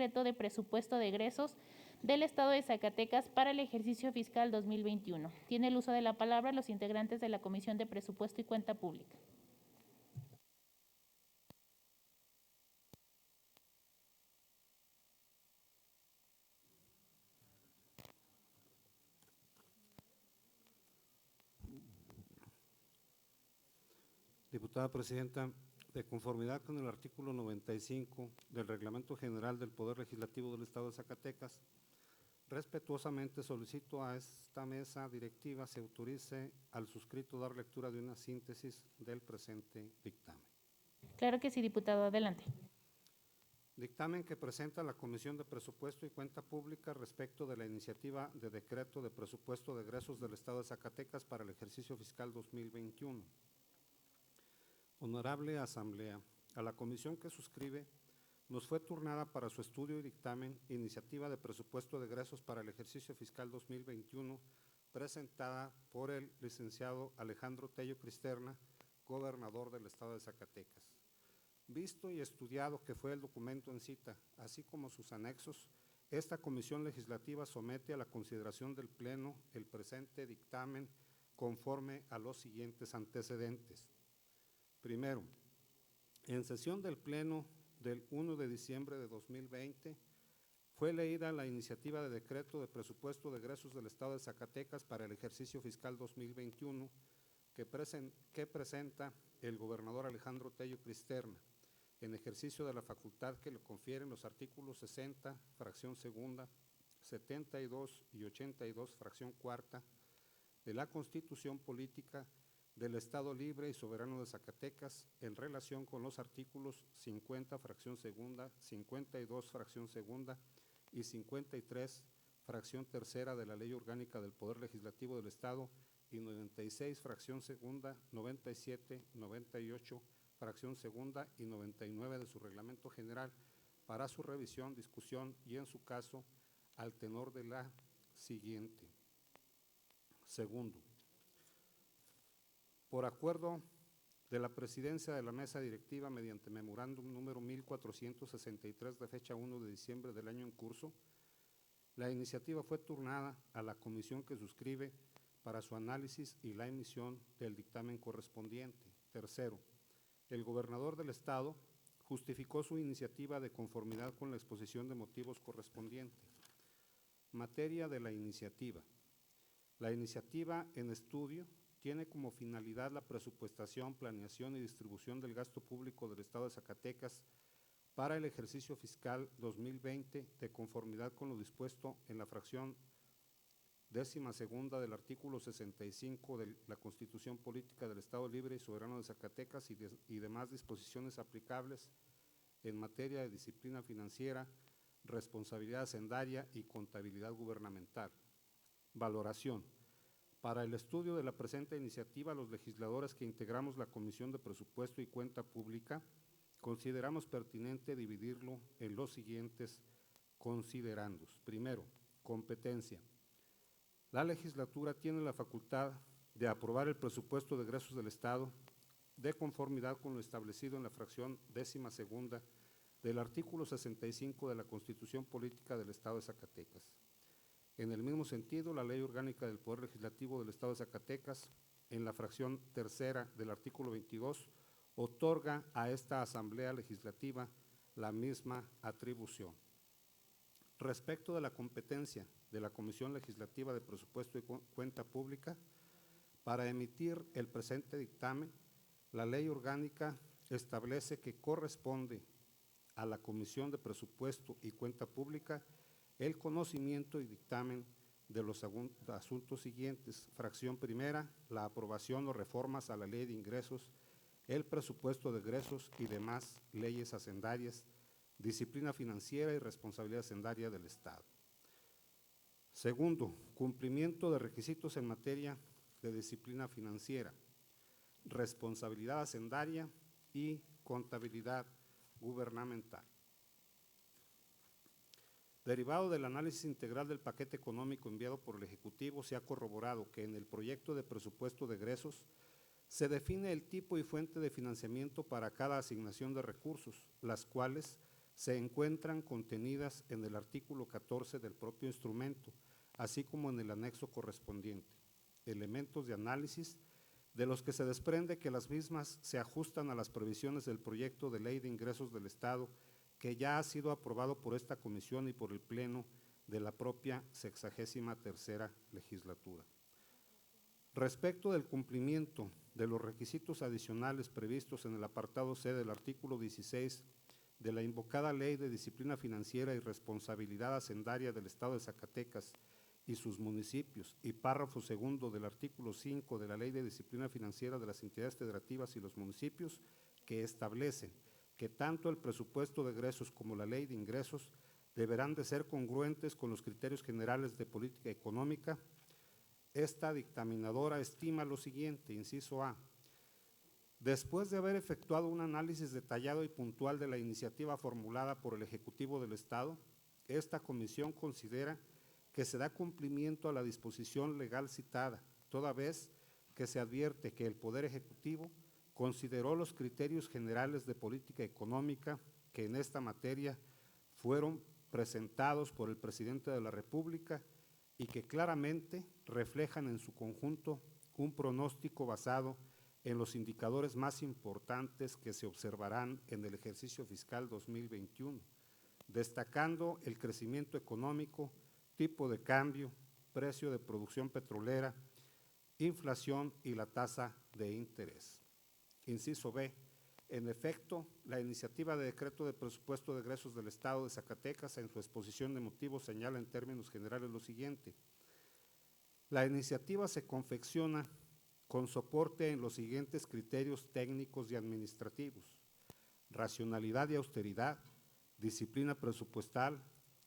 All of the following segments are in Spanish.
decreto de presupuesto de egresos del Estado de Zacatecas para el ejercicio fiscal 2021. Tiene el uso de la palabra los integrantes de la Comisión de Presupuesto y Cuenta Pública. Diputada Presidenta, de conformidad con el artículo 95 del Reglamento General del Poder Legislativo del Estado de Zacatecas, respetuosamente solicito a esta mesa directiva se autorice al suscrito dar lectura de una síntesis del presente dictamen. Claro que sí, diputado. Adelante. Dictamen que presenta la Comisión de Presupuesto y Cuenta Pública respecto de la iniciativa de decreto de presupuesto de egresos del Estado de Zacatecas para el ejercicio fiscal 2021. Honorable Asamblea, a la comisión que suscribe nos fue turnada para su estudio y dictamen iniciativa de presupuesto de egresos para el ejercicio fiscal 2021 presentada por el licenciado Alejandro Tello Cristerna, gobernador del Estado de Zacatecas. Visto y estudiado que fue el documento en cita, así como sus anexos, esta comisión legislativa somete a la consideración del Pleno el presente dictamen conforme a los siguientes antecedentes. Primero, en sesión del Pleno del 1 de diciembre de 2020, fue leída la iniciativa de decreto de presupuesto de egresos del Estado de Zacatecas para el ejercicio fiscal 2021 que presenta el gobernador Alejandro Tello Cristerna, en ejercicio de la facultad que le confieren los artículos 60, fracción segunda, 72 y 82, fracción cuarta, de la Constitución Política del Estado Libre y Soberano de Zacatecas en relación con los artículos 50, fracción segunda, 52, fracción segunda y 53, fracción tercera de la Ley Orgánica del Poder Legislativo del Estado y 96, fracción segunda, 97, 98, fracción segunda y 99 de su Reglamento General para su revisión, discusión y, en su caso, al tenor de la siguiente. Segundo, por acuerdo de la Presidencia de la Mesa Directiva mediante memorándum número 1463 de fecha 1 de diciembre del año en curso, la iniciativa fue turnada a la comisión que suscribe para su análisis y la emisión del dictamen correspondiente. Tercero, el gobernador del Estado justificó su iniciativa de conformidad con la exposición de motivos correspondiente. Materia de la iniciativa. La iniciativa en estudio tiene como finalidad la presupuestación, planeación y distribución del gasto público del Estado de Zacatecas para el ejercicio fiscal 2020 de conformidad con lo dispuesto en la fracción 12ª del artículo 65 de la Constitución Política del Estado Libre y Soberano de Zacatecas y demás disposiciones aplicables en materia de disciplina financiera, responsabilidad hacendaria y contabilidad gubernamental. Valoración. Para el estudio de la presente iniciativa, los legisladores que integramos la Comisión de Presupuesto y Cuenta Pública consideramos pertinente dividirlo en los siguientes considerandos. Primero, competencia. La legislatura tiene la facultad de aprobar el presupuesto de egresos del Estado de conformidad con lo establecido en la fracción 12ª del artículo 65 de la Constitución Política del Estado de Zacatecas. En el mismo sentido, la Ley Orgánica del Poder Legislativo del Estado de Zacatecas, en la fracción tercera del artículo 22, otorga a esta Asamblea Legislativa la misma atribución. Respecto de la competencia de la Comisión Legislativa de Presupuesto y Cuenta Pública, para emitir el presente dictamen, la Ley Orgánica establece que corresponde a la Comisión de Presupuesto y Cuenta Pública el conocimiento y dictamen de los asuntos siguientes. Fracción primera, la aprobación o reformas a la Ley de Ingresos, el presupuesto de egresos y demás leyes hacendarias, disciplina financiera y responsabilidad hacendaria del Estado. Segundo, cumplimiento de requisitos en materia de disciplina financiera, responsabilidad hacendaria y contabilidad gubernamental. Derivado del análisis integral del paquete económico enviado por el Ejecutivo, se ha corroborado que en el proyecto de presupuesto de egresos se define el tipo y fuente de financiamiento para cada asignación de recursos, las cuales se encuentran contenidas en el artículo 14 del propio instrumento, así como en el anexo correspondiente. Elementos de análisis de los que se desprende que las mismas se ajustan a las previsiones del proyecto de ley de ingresos del Estado que ya ha sido aprobado por esta comisión y por el Pleno de la propia 63ª legislatura. Respecto del cumplimiento de los requisitos adicionales previstos en el apartado C del artículo 16 de la invocada Ley de Disciplina Financiera y Responsabilidad Hacendaria del Estado de Zacatecas y sus municipios, y párrafo segundo del artículo 5 de la Ley de Disciplina Financiera de las entidades federativas y los municipios, que establecen que tanto el presupuesto de egresos como la Ley de Ingresos deberán de ser congruentes con los criterios generales de política económica. Esta dictaminadora estima lo siguiente, inciso A: después de haber efectuado un análisis detallado y puntual de la iniciativa formulada por el Ejecutivo del Estado, esta comisión considera que se da cumplimiento a la disposición legal citada, toda vez que se advierte que el Poder Ejecutivo consideró los criterios generales de política económica que en esta materia fueron presentados por el Presidente de la República y que claramente reflejan en su conjunto un pronóstico basado en los indicadores más importantes que se observarán en el ejercicio fiscal 2021, destacando el crecimiento económico, tipo de cambio, precio de producción petrolera, inflación y la tasa de interés. Inciso B: en efecto, la iniciativa de decreto de presupuesto de egresos del Estado de Zacatecas en su exposición de motivos señala en términos generales lo siguiente: la iniciativa se confecciona con soporte en los siguientes criterios técnicos y administrativos: racionalidad y austeridad, disciplina presupuestal,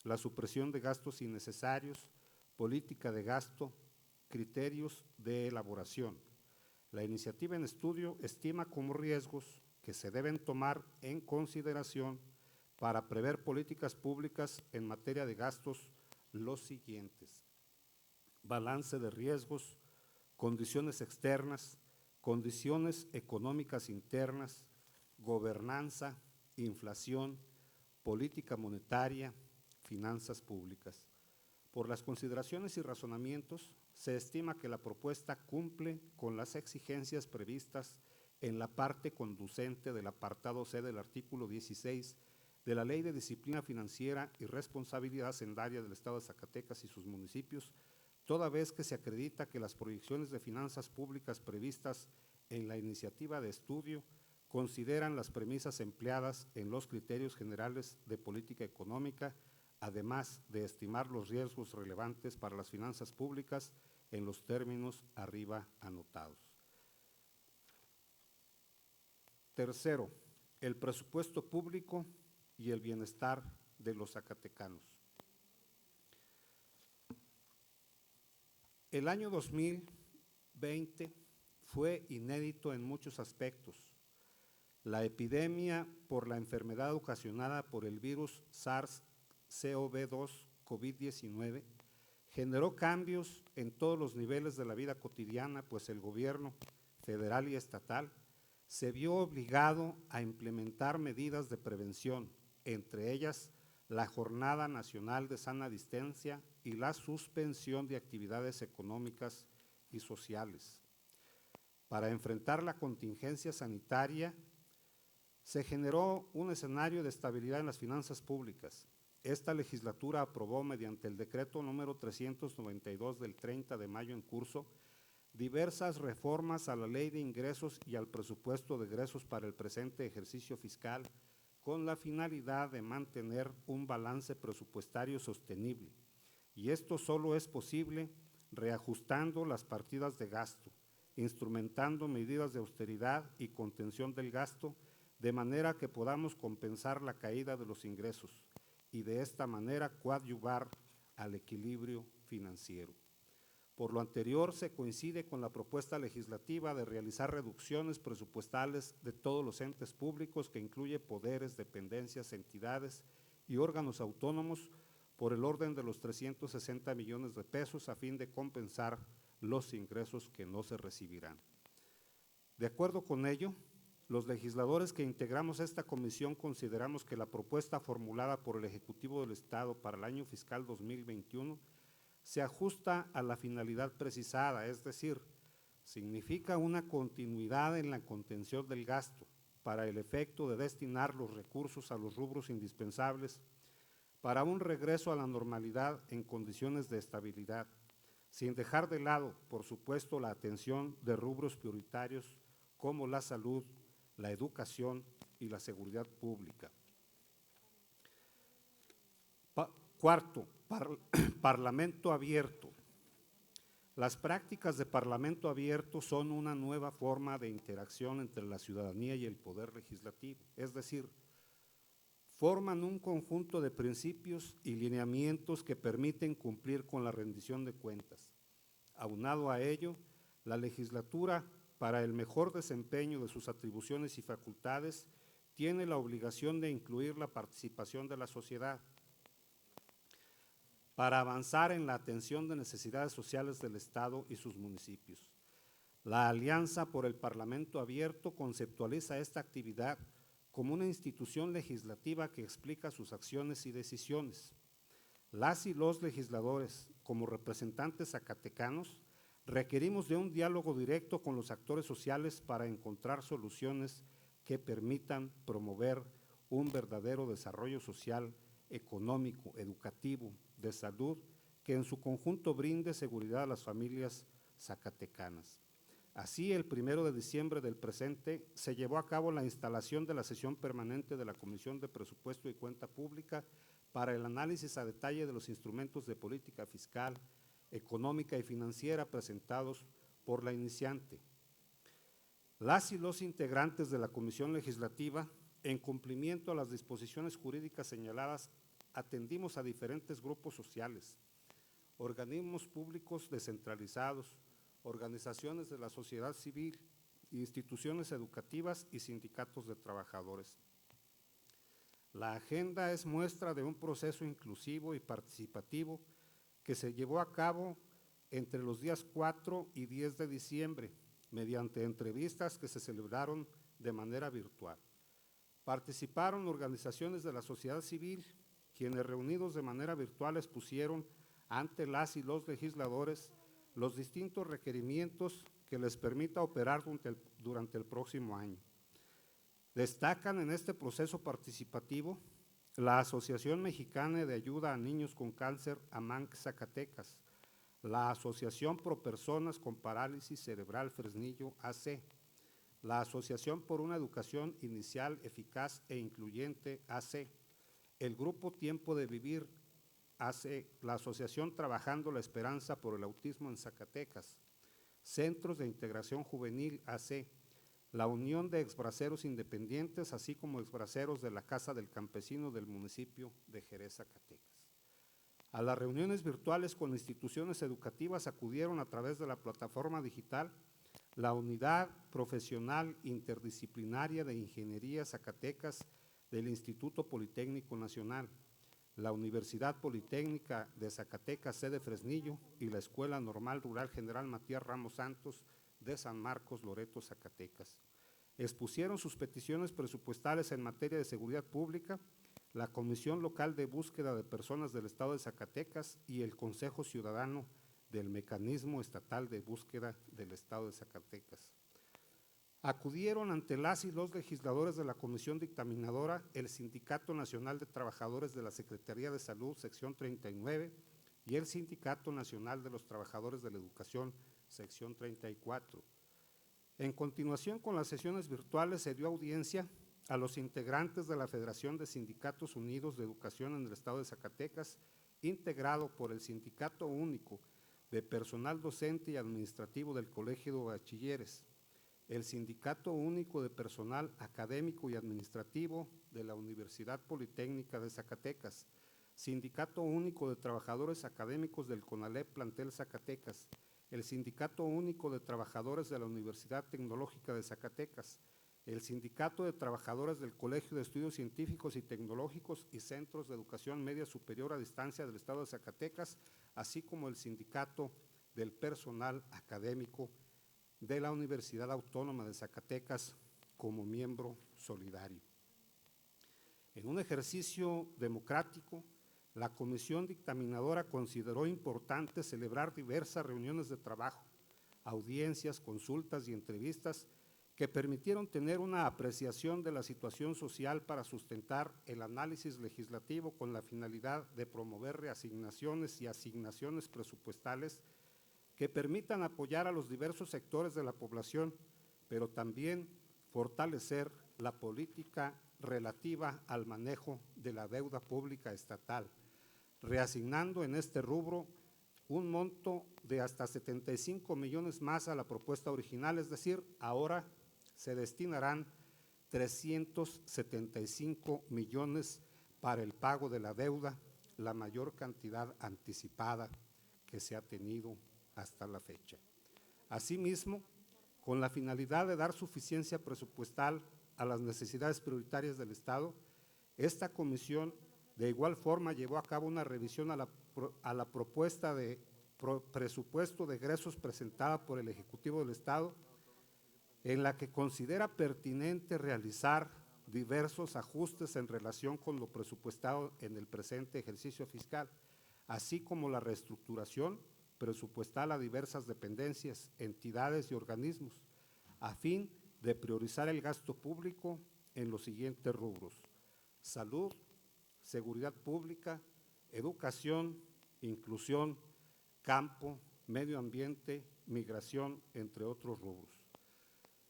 la supresión de gastos innecesarios, política de gasto, criterios de elaboración. La iniciativa en estudio estima como riesgos que se deben tomar en consideración para prever políticas públicas en materia de gastos los siguientes: balance de riesgos, condiciones externas, condiciones económicas internas, gobernanza, inflación, política monetaria, finanzas públicas. Por las consideraciones y razonamientos, se estima que la propuesta cumple con las exigencias previstas en la parte conducente del apartado C del artículo 16 de la Ley de Disciplina Financiera y Responsabilidad Hacendaria del Estado de Zacatecas y sus municipios, toda vez que se acredita que las proyecciones de finanzas públicas previstas en la iniciativa de estudio consideran las premisas empleadas en los criterios generales de política económica, además de estimar los riesgos relevantes para las finanzas públicas en los términos arriba anotados. Tercero, el presupuesto público y el bienestar de los zacatecanos. El año 2020 fue inédito en muchos aspectos. La epidemia por la enfermedad ocasionada por el virus SARS-CoV-2 COVID-19 generó cambios en todos los niveles de la vida cotidiana, pues el gobierno federal y estatal se vio obligado a implementar medidas de prevención, entre ellas la Jornada Nacional de Sana Distancia y la suspensión de actividades económicas y sociales. Para enfrentar la contingencia sanitaria, se generó un escenario de estabilidad en las finanzas públicas. Esta legislatura aprobó mediante el decreto número 392 del 30 de mayo en curso diversas reformas a la Ley de Ingresos y al presupuesto de egresos para el presente ejercicio fiscal con la finalidad de mantener un balance presupuestario sostenible. Y esto solo es posible reajustando las partidas de gasto, instrumentando medidas de austeridad y contención del gasto, de manera que podamos compensar la caída de los ingresos y de esta manera coadyuvar al equilibrio financiero. Por lo anterior, se coincide con la propuesta legislativa de realizar reducciones presupuestales de todos los entes públicos, que incluye poderes, dependencias, entidades y órganos autónomos, por el orden de los 360 millones de pesos a fin de compensar los ingresos que no se recibirán. De acuerdo con ello, los legisladores que integramos esta comisión consideramos que la propuesta formulada por el Ejecutivo del Estado para el año fiscal 2021 se ajusta a la finalidad precisada, es decir, significa una continuidad en la contención del gasto para el efecto de destinar los recursos a los rubros indispensables para un regreso a la normalidad en condiciones de estabilidad, sin dejar de lado, por supuesto, la atención de rubros prioritarios como la salud, la educación y la seguridad pública. Cuarto, Parlamento abierto. Las prácticas de Parlamento abierto son una nueva forma de interacción entre la ciudadanía y el Poder Legislativo, es decir, forman un conjunto de principios y lineamientos que permiten cumplir con la rendición de cuentas. Aunado a ello, la legislatura, para el mejor desempeño de sus atribuciones y facultades, tiene la obligación de incluir la participación de la sociedad para avanzar en la atención de necesidades sociales del Estado y sus municipios. La Alianza por el Parlamento Abierto conceptualiza esta actividad como una institución legislativa que explica sus acciones y decisiones. Las y los legisladores, como representantes zacatecanos, requerimos de un diálogo directo con los actores sociales para encontrar soluciones que permitan promover un verdadero desarrollo social, económico, educativo, de salud, que en su conjunto brinde seguridad a las familias zacatecanas. Así, el 1 de diciembre del presente se llevó a cabo la instalación de la sesión permanente de la Comisión de Presupuesto y Cuenta Pública para el análisis a detalle de los instrumentos de política fiscal, económica y financiera presentados por la iniciante. Las y los integrantes de la Comisión Legislativa, en cumplimiento a las disposiciones jurídicas señaladas, atendimos a diferentes grupos sociales, organismos públicos descentralizados, organizaciones de la sociedad civil, instituciones educativas y sindicatos de trabajadores. La agenda es muestra de un proceso inclusivo y participativo que se llevó a cabo entre los días 4 y 10 de diciembre, mediante entrevistas que se celebraron de manera virtual. Participaron organizaciones de la sociedad civil, quienes reunidos de manera virtual expusieron ante las y los legisladores los distintos requerimientos que les permita operar durante el próximo año. Destacan en este proceso participativo la Asociación Mexicana de Ayuda a Niños con Cáncer AMANC Zacatecas, la Asociación Pro Personas con Parálisis Cerebral Fresnillo AC, la Asociación por una Educación Inicial Eficaz e Incluyente AC, el Grupo Tiempo de Vivir AC, la Asociación Trabajando la Esperanza por el Autismo en Zacatecas, Centros de Integración Juvenil AC, la Unión de Exbraceros Independientes, así como exbraceros de la Casa del Campesino del municipio de Jerez, Zacatecas. A las reuniones virtuales con instituciones educativas acudieron a través de la plataforma digital la Unidad Profesional Interdisciplinaria de Ingeniería Zacatecas del Instituto Politécnico Nacional, la Universidad Politécnica de Zacatecas, sede Fresnillo, y la Escuela Normal Rural General Matías Ramos Santos de San Marcos, Loreto, Zacatecas. Expusieron sus peticiones presupuestales en materia de seguridad pública, la Comisión Local de Búsqueda de Personas del Estado de Zacatecas y el Consejo Ciudadano del Mecanismo Estatal de Búsqueda del Estado de Zacatecas. Acudieron ante las y los legisladores de la Comisión Dictaminadora el Sindicato Nacional de Trabajadores de la Secretaría de Salud, sección 39, y el Sindicato Nacional de los Trabajadores de la Educación, sección 34. En continuación con las sesiones virtuales se dio audiencia a los integrantes de la Federación de Sindicatos Unidos de Educación en el Estado de Zacatecas, integrado por el Sindicato Único de Personal Docente y Administrativo del Colegio de Bachilleres, el Sindicato Único de Personal Académico y Administrativo de la Universidad Politécnica de Zacatecas, Sindicato Único de Trabajadores Académicos del CONALEP Plantel Zacatecas, el Sindicato Único de Trabajadores de la Universidad Tecnológica de Zacatecas, el Sindicato de Trabajadores del Colegio de Estudios Científicos y Tecnológicos y Centros de Educación Media Superior a Distancia del Estado de Zacatecas, así como el Sindicato del Personal Académico de la Universidad Autónoma de Zacatecas, como miembro solidario. En un ejercicio democrático, la comisión dictaminadora consideró importante celebrar diversas reuniones de trabajo, audiencias, consultas y entrevistas que permitieron tener una apreciación de la situación social para sustentar el análisis legislativo con la finalidad de promover reasignaciones y asignaciones presupuestales que permitan apoyar a los diversos sectores de la población, pero también fortalecer la política relativa al manejo de la deuda pública estatal, reasignando en este rubro un monto de hasta 75 millones más a la propuesta original, es decir, ahora se destinarán 375 millones para el pago de la deuda, la mayor cantidad anticipada que se ha tenido hasta la fecha. Asimismo, con la finalidad de dar suficiencia presupuestal a las necesidades prioritarias del Estado, esta comisión de igual forma llevó a cabo una revisión a la propuesta de presupuesto de egresos presentada por el Ejecutivo del Estado, en la que considera pertinente realizar diversos ajustes en relación con lo presupuestado en el presente ejercicio fiscal, así como la reestructuración presupuestal a diversas dependencias, entidades y organismos, a fin de priorizar el gasto público en los siguientes rubros: salud, seguridad pública, educación, inclusión, campo, medio ambiente, migración, entre otros rubros.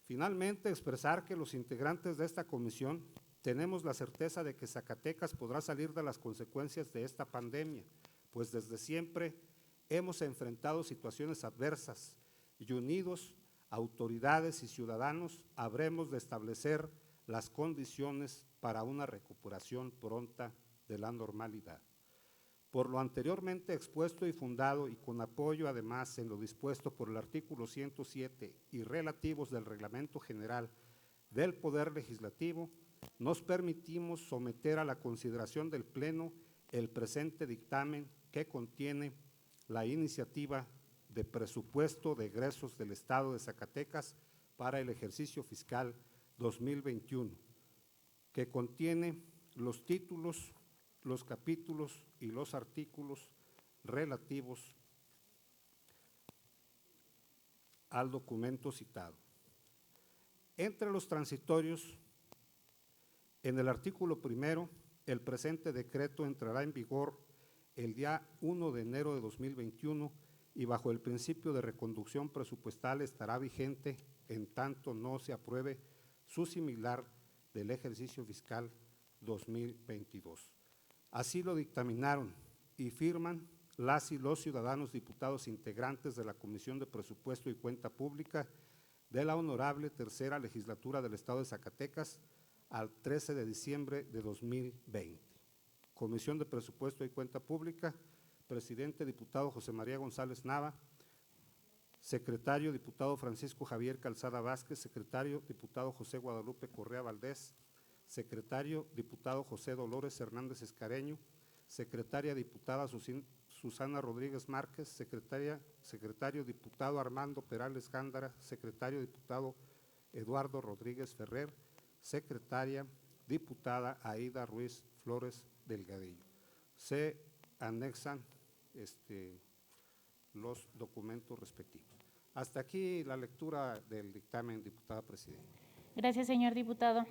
Finalmente, expresar que los integrantes de esta comisión tenemos la certeza de que Zacatecas podrá salir de las consecuencias de esta pandemia, pues desde siempre hemos enfrentado situaciones adversas y unidos, autoridades y ciudadanos, habremos de establecer las condiciones para una recuperación pronta de la normalidad. Por lo anteriormente expuesto y fundado, y con apoyo además en lo dispuesto por el artículo 107 y relativos del Reglamento General del Poder Legislativo, nos permitimos someter a la consideración del Pleno el presente dictamen que contiene la iniciativa de presupuesto de egresos del Estado de Zacatecas para el ejercicio fiscal 2021, que contiene los títulos, los capítulos y los artículos relativos al documento citado. Entre los transitorios, en el artículo primero, el presente decreto entrará en vigor el día 1 de enero de 2021 y bajo el principio de reconducción presupuestal estará vigente en tanto no se apruebe su similar del ejercicio fiscal 2022. Así lo dictaminaron y firman las y los ciudadanos diputados integrantes de la Comisión de Presupuesto y Cuenta Pública de la Honorable Tercera Legislatura del Estado de Zacatecas al 13 de diciembre de 2020. Comisión de Presupuesto y Cuenta Pública, presidente diputado José María González Nava, secretario diputado Francisco Javier Calzada Vázquez, secretario diputado José Guadalupe Correa Valdés, secretario diputado José Dolores Hernández Escareño, secretaria diputada Susana Rodríguez Márquez, secretario diputado Armando Perales Gándara, secretario diputado Eduardo Rodríguez Ferrer, secretaria diputada Aida Ruiz Flores Delgadillo. Se anexan los documentos respectivos. Hasta aquí la lectura del dictamen, diputada presidenta. Gracias, señor diputado.